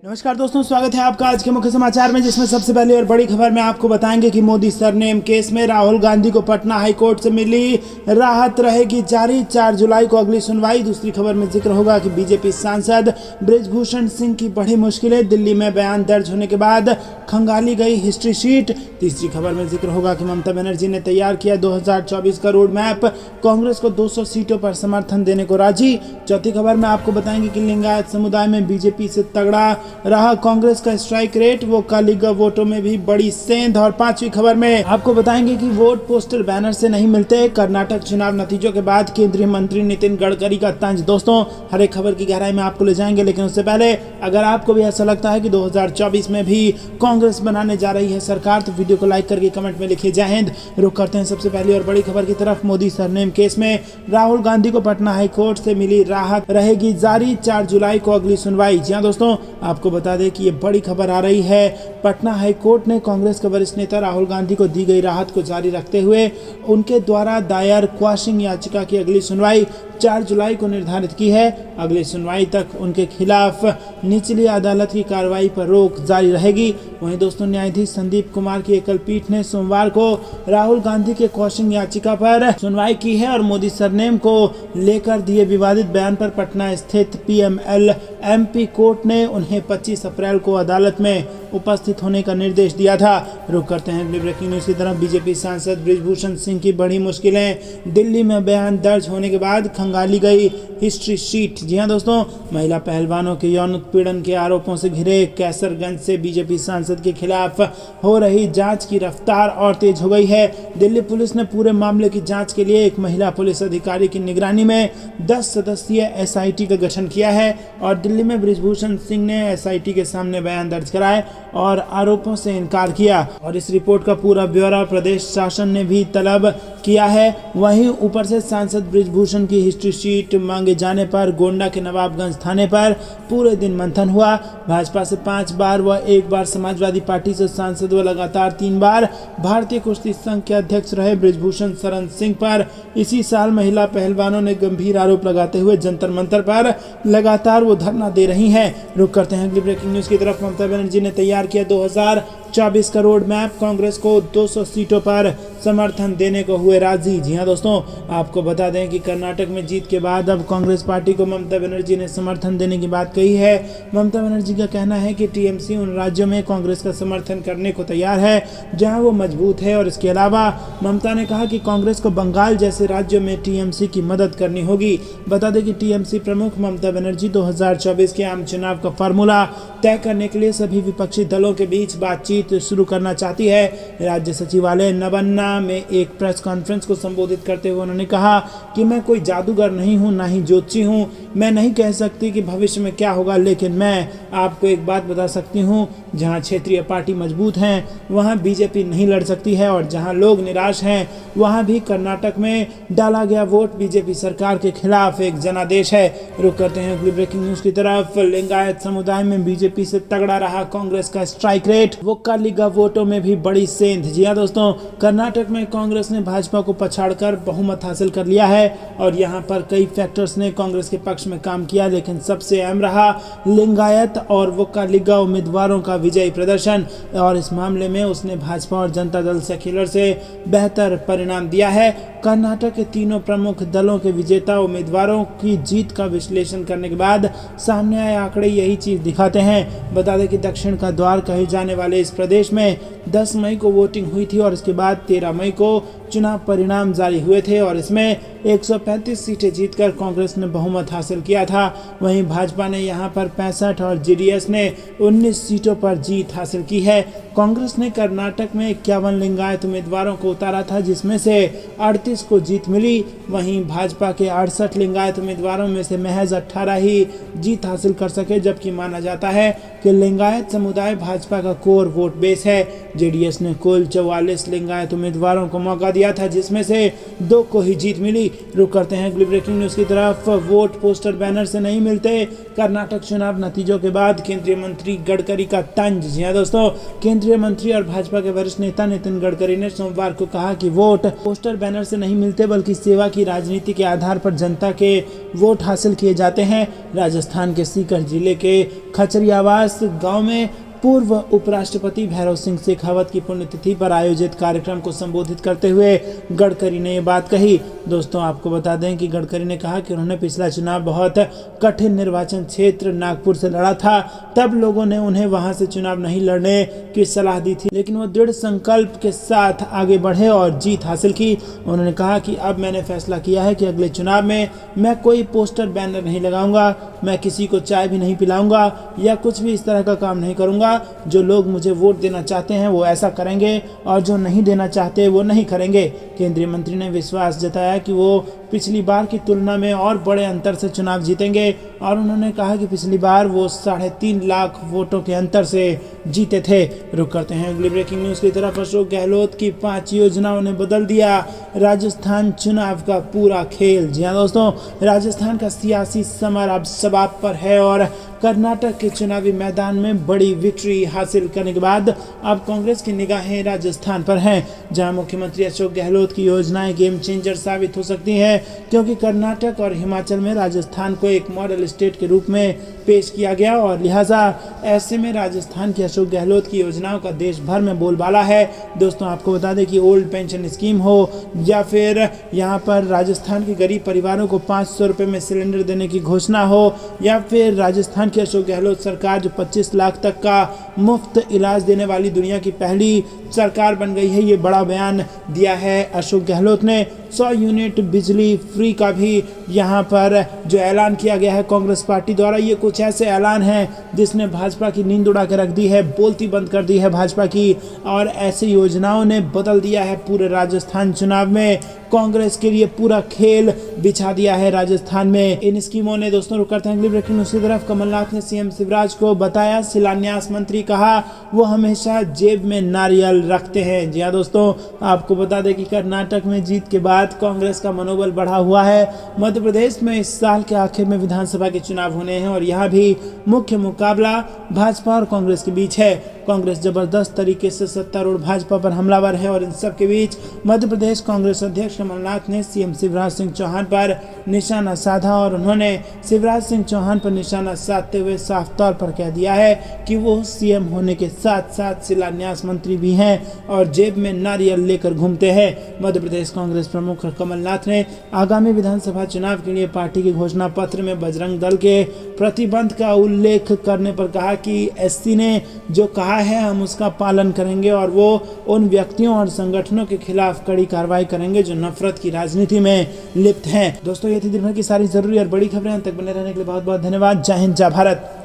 नमस्कार दोस्तों, स्वागत है आपका आज के मुख्य समाचार में, जिसमें सबसे पहले और बड़ी खबर में आपको बताएंगे कि मोदी सरनेम केस में राहुल गांधी को पटना हाईकोर्ट से मिली राहत रहेगी जारी। 4 जुलाई को अगली सुनवाई। दूसरी खबर में जिक्र होगा कि बीजेपी सांसद बृजभूषण सिंह की बड़ी मुश्किलें, दिल्ली में बयान दर्ज होने के बाद खंगाली गई हिस्ट्री शीट। तीसरी खबर में जिक्र होगा कि ममता बनर्जी ने तैयार किया 2024 का रोड मैप, कांग्रेस को 200 सीटों पर समर्थन देने को राजी। चौथी खबर में आपको बताएंगे कि लिंगायत समुदाय में बीजेपी से तगड़ा रहा कांग्रेस का स्ट्राइक रेट, वो कालीगा वोटों में भी बड़ी सेंध। और पांचवी खबर में आपको बताएंगे कि वोट पोस्टर बैनर से नहीं मिलते, कर्नाटक चुनाव नतीजों के बाद केंद्रीय मंत्री नितिन गडकरी का तंज। दोस्तों, हर एक खबर की गहराई में आपको ले जाएंगे, लेकिन उससे पहले अगर आपको भी ऐसा लगता है कि 2024 में भी कांग्रेस बनाने जा रही है सरकार, तो वीडियो को लाइक करके कमेंट में लिखिए जय हिंद। रुक करते हैं सबसे पहली और बड़ी खबर की तरफ। मोदी सरनेम केस में राहुल गांधी को पटना हाईकोर्ट से मिली राहत रहेगी जारी। 4 जुलाई को अगली सुनवाई। जी हाँ दोस्तों, आपको बता दें कि ये बड़ी खबर आ रही है। पटना हाईकोर्ट ने कांग्रेस के वरिष्ठ नेता राहुल गांधी को दी गई राहत को जारी रखते हुए उनके द्वारा दायर क्वाशिंग याचिका की अगली सुनवाई 4 जुलाई को निर्धारित की है। अगली सुनवाई तक उनके खिलाफ निचली अदालत की कार्रवाई पर रोक जारी रहेगी। वहीं दोस्तों, न्यायाधीश संदीप कुमार की एकल पीठ ने सोमवार को राहुल गांधी के क्वाशिंग याचिका पर सुनवाई की है और मोदी सरनेम को लेकर दिए विवादित बयान पर पटना स्थित PML-MP कोर्ट ने उन्हें 25 अप्रैल को अदालत में उपस्थित होने का निर्देश दिया था। रुक करते हैं अगली ब्रेकिंग न्यूज की तरफ। बीजेपी सांसद बृजभूषण सिंह की बड़ी मुश्किलें, दिल्ली में बयान दर्ज होने के बाद खंगाली गई हिस्ट्री शीट। जी हां दोस्तों, महिला पहलवानों के यौन उत्पीड़न के आरोपों से घिरे कैसरगंज से बीजेपी सांसद के खिलाफ हो रही जांच की रफ्तार और तेज हो गई है। दिल्ली पुलिस ने पूरे मामले की जांच के लिए एक महिला पुलिस अधिकारी की निगरानी में 10 सदस्यीय SIT का गठन किया है और दिल्ली में बृजभूषण सिंह ने SIT के सामने बयान दर्ज कराए और आरोपों से इनकार किया और इस रिपोर्ट का पूरा ब्यौरा प्रदेश शासन ने भी तलब किया है। वहीं ऊपर से सांसद बृजभूषण की हिस्ट्री शीट मांगे जाने पर गोंडा के नवाबगंज थाने पर पूरे दिन मंथन हुआ। भाजपा से 5 बार व 1 बार समाजवादी पार्टी से सांसद व लगातार 3 बार भारतीय कुश्ती संघ के अध्यक्ष रहे बृजभूषण शरण सिंह पर इसी साल महिला पहलवानों ने गंभीर आरोप लगाते हुए जंतर मंतर पर लगातार वो धरना दे रही हैं। रुक करते हैं अगली ब्रेकिंग न्यूज की तरफ। ममता बनर्जी ने तैयार किया 2024 का रोड मैप, कांग्रेस को 200 सीटों पर समर्थन देने को हुए राजी। जी हां दोस्तों, आपको बता दें कि कर्नाटक में जीत के बाद अब कांग्रेस पार्टी को ममता बनर्जी ने समर्थन देने की बात कही है। ममता बनर्जी का कहना है कि TMC उन राज्यों में कांग्रेस का समर्थन करने को तैयार है जहां वो मजबूत है और इसके अलावा ममता ने कहा कि कांग्रेस को बंगाल जैसे राज्यों में TMC की मदद करनी होगी। बता दें कि TMC प्रमुख ममता बनर्जी 2024 के आम चुनाव का फार्मूला तय करने के लिए सभी विपक्षी दलों के बीच बातचीत शुरू करना चाहती है। राज्य सचिवालय नवन्ना में एक प्रेस कॉन्फ्रेंस को संबोधित करते हुए उन्होंने कहा कि मैं कोई जादूगर नहीं हूं, ना ही ज्योतिषी हूं। मैं नहीं कह सकती कि भविष्य में क्या होगा, लेकिन मैं आपको एक बात बता सकती हूं, जहां क्षेत्रीय पार्टी मजबूत हैं वहां बीजेपी नहीं लड़ सकती है और जहां लोग निराश हैं वहां भी कर्नाटक में डाला गया वोट बीजेपी सरकार के खिलाफ एक जनादेश है। रुक करते हैं अगली ब्रेकिंग न्यूज की तरफ। लिंगायत समुदाय में बीजेपी से तगड़ा रहा कांग्रेस का स्ट्राइक रेट, वो कालीगा वोटों में भी बड़ी सेंध। जी हां दोस्तों, कर्नाटक में कांग्रेस ने भाजपा को पछाड़कर बहुमत हासिल कर लिया है और यहां पर कई फैक्टर्स ने कांग्रेस के पक्ष में काम किया, लेकिन सबसे अहम रहा लिंगायत और वो कालीगा उम्मीदवारों का विजयी प्रदर्शन और इस मामले में उसने भाजपा और जनता दल सेक्युलर से बेहतर परिणाम दिया है। कर्नाटक के तीनों प्रमुख दलों के विजेता उम्मीदवारों की जीत का विश्लेषण करने के बाद सामने आए आंकड़े यही चीज दिखाते हैं। बता दें कि दक्षिण का द्वार कहे जाने वाले इस प्रदेश में 10 मई को वोटिंग हुई थी और इसके बाद 13 मई को चुनाव परिणाम जारी हुए थे और इसमें 135 सीटें जीतकर कांग्रेस ने बहुमत हासिल किया था। वहीं भाजपा ने यहां पर 65 और JDS ने 19 सीटों पर जीत हासिल की है। कांग्रेस ने कर्नाटक में 51 लिंगायत उम्मीदवारों को उतारा था, जिसमें से 38 को जीत मिली। वहीं भाजपा के 68 लिंगायत उम्मीदवारों में से महज 18 ही जीत हासिल कर सके, जबकि माना जाता है कि लिंगायत समुदाय भाजपा का कोर वोट बेस है। JDS ने कुल 44 लिंगायत उम्मीदवारों को मौका दिया दिया था, जिसमें से 2 को ही जीत मिली। रुक करते हैं अगली ब्रेकिंग न्यूज़ की तरफ। वोट पोस्टर बैनर से नहीं मिलते, कर्नाटक चुनाव नतीजों के बाद केंद्रीय मंत्री गडकरी का तंज। जी हाँ दोस्तों, केंद्रीय मंत्री और भाजपा के वरिष्ठ नेता नितिन गडकरी ने सोमवार को कहा कि वोट पोस्टर बैनर से नहीं मिलते, बल्कि सेवा की राजनीति के आधार पर जनता के वोट हासिल किए जाते हैं। राजस्थान के सीकर जिले के खचरियावास गांव में पूर्व उपराष्ट्रपति भैरव सिंह शेखावत की पुण्यतिथि पर आयोजित कार्यक्रम को संबोधित करते हुए गडकरी ने ये बात कही। दोस्तों, आपको बता दें कि गडकरी ने कहा कि उन्होंने पिछला चुनाव बहुत कठिन निर्वाचन क्षेत्र नागपुर से लड़ा था। तब लोगों ने उन्हें वहां से चुनाव नहीं लड़ने की सलाह दी थी, लेकिन वो दृढ़ संकल्प के साथ आगे बढ़े और जीत हासिल की। उन्होंने कहा कि अब मैंने फैसला किया है कि अगले चुनाव में मैं कोई पोस्टर बैनर नहीं लगाऊंगा, मैं किसी को चाय भी नहीं पिलाऊंगा या कुछ भी इस तरह का काम नहीं करूंगा। जो लोग मुझे वोट देना चाहते हैं वो ऐसा करेंगे और जो नहीं देना चाहते वो नहीं करेंगे। केंद्रीय मंत्री ने विश्वास जताया कि वो पिछली बार की तुलना में और बड़े अंतर से चुनाव जीतेंगे और उन्होंने कहा कि पिछली बार वो 3.5 लाख वोटों के अंतर से जीते थे। रुक करते हैं अगली ब्रेकिंग न्यूज़ की तरफ। अशोक गहलोत की 5 योजनाओं ने बदल दिया राजस्थान चुनाव का पूरा खेल। जी हाँ दोस्तों, राजस्थान का सियासी समर अब समाप्त पर है और कर्नाटक के चुनावी मैदान में बड़ी विक्ट्री हासिल करने के बाद अब कांग्रेस की निगाहें राजस्थान पर हैं, जहां मुख्यमंत्री अशोक गहलोत की योजनाएं गेम चेंजर साबित हो सकती हैं, क्योंकि कर्नाटक और हिमाचल में राजस्थान को एक मॉडल स्टेट के रूप में पेश किया गया और लिहाजा ऐसे में राजस्थान की अशोक गहलोत की योजनाओं का देश भर में बोलबाला है। दोस्तों, आपको बता दें कि ओल्ड पेंशन स्कीम हो या फिर यहाँ पर राजस्थान के गरीब परिवारों को 500 रुपये में सिलेंडर देने की घोषणा हो या फिर राजस्थान की अशोक गहलोत सरकार जो 25 लाख तक का मुफ्त इलाज देने वाली दुनिया की पहली सरकार बन गई है, ये बड़ा बयान दिया है अशोक गहलोत ने। 100 यूनिट बिजली फ्री का भी यहाँ पर जो ऐलान किया गया है कांग्रेस पार्टी द्वारा, ये कुछ ऐसे ऐलान हैं जिसने भाजपा की नींद उड़ा के रख दी है, बोलती बंद कर दी है भाजपा की, और ऐसी योजनाओं ने बदल दिया है पूरे राजस्थान चुनाव में। कांग्रेस के लिए पूरा खेल बिछा दिया है राजस्थान में इन स्कीमों ने। दोस्तों, रुक करते हैं अगली ब्रेकिंग न्यूज़ की तरफ। कमलनाथ ने सीएम शिवराज को बताया शिलान्यास मंत्री, कहा वो हमेशा जेब में नारियल रखते हैं। जी हाँ दोस्तों, आपको बता दें कि कर्नाटक में जीत के बाद कांग्रेस का मनोबल बढ़ा हुआ है। मध्य प्रदेश में इस साल के आखिर में विधानसभा के चुनाव होने हैं और यहाँ भी मुख्य मुकाबला भाजपा और कांग्रेस के बीच है। कांग्रेस जबरदस्त तरीके से सत्तारूढ़ भाजपा पर हमलावर है और इन सब के बीच मध्य प्रदेश कांग्रेस अध्यक्ष कमलनाथ ने सीएम शिवराज सिंह चौहान पर निशाना साधा और उन्होंने शिवराज सिंह चौहान पर निशाना साधते हुए साफ तौर पर कह दिया है कि वो सीएम होने के साथ साथ शिलान्यास मंत्री भी हैं और जेब में नारियल लेकर घूमते हैं। मध्य प्रदेश कांग्रेस प्रमुख कमलनाथ ने आगामी विधानसभा चुनाव के लिए पार्टी के घोषणा पत्र में बजरंग दल के प्रतिबंध का उल्लेख करने पर कहा कि एससी ने जो कहा है हम उसका पालन करेंगे और वो उन व्यक्तियों और संगठनों के खिलाफ कड़ी कार्रवाई करेंगे जो नफरत की राजनीति में लिप्त हैं। दोस्तों, ये थी दिन भर की सारी जरूरी और बड़ी खबरें। तक बने रहने के लिए बहुत बहुत धन्यवाद। जय हिंद, जय भारत।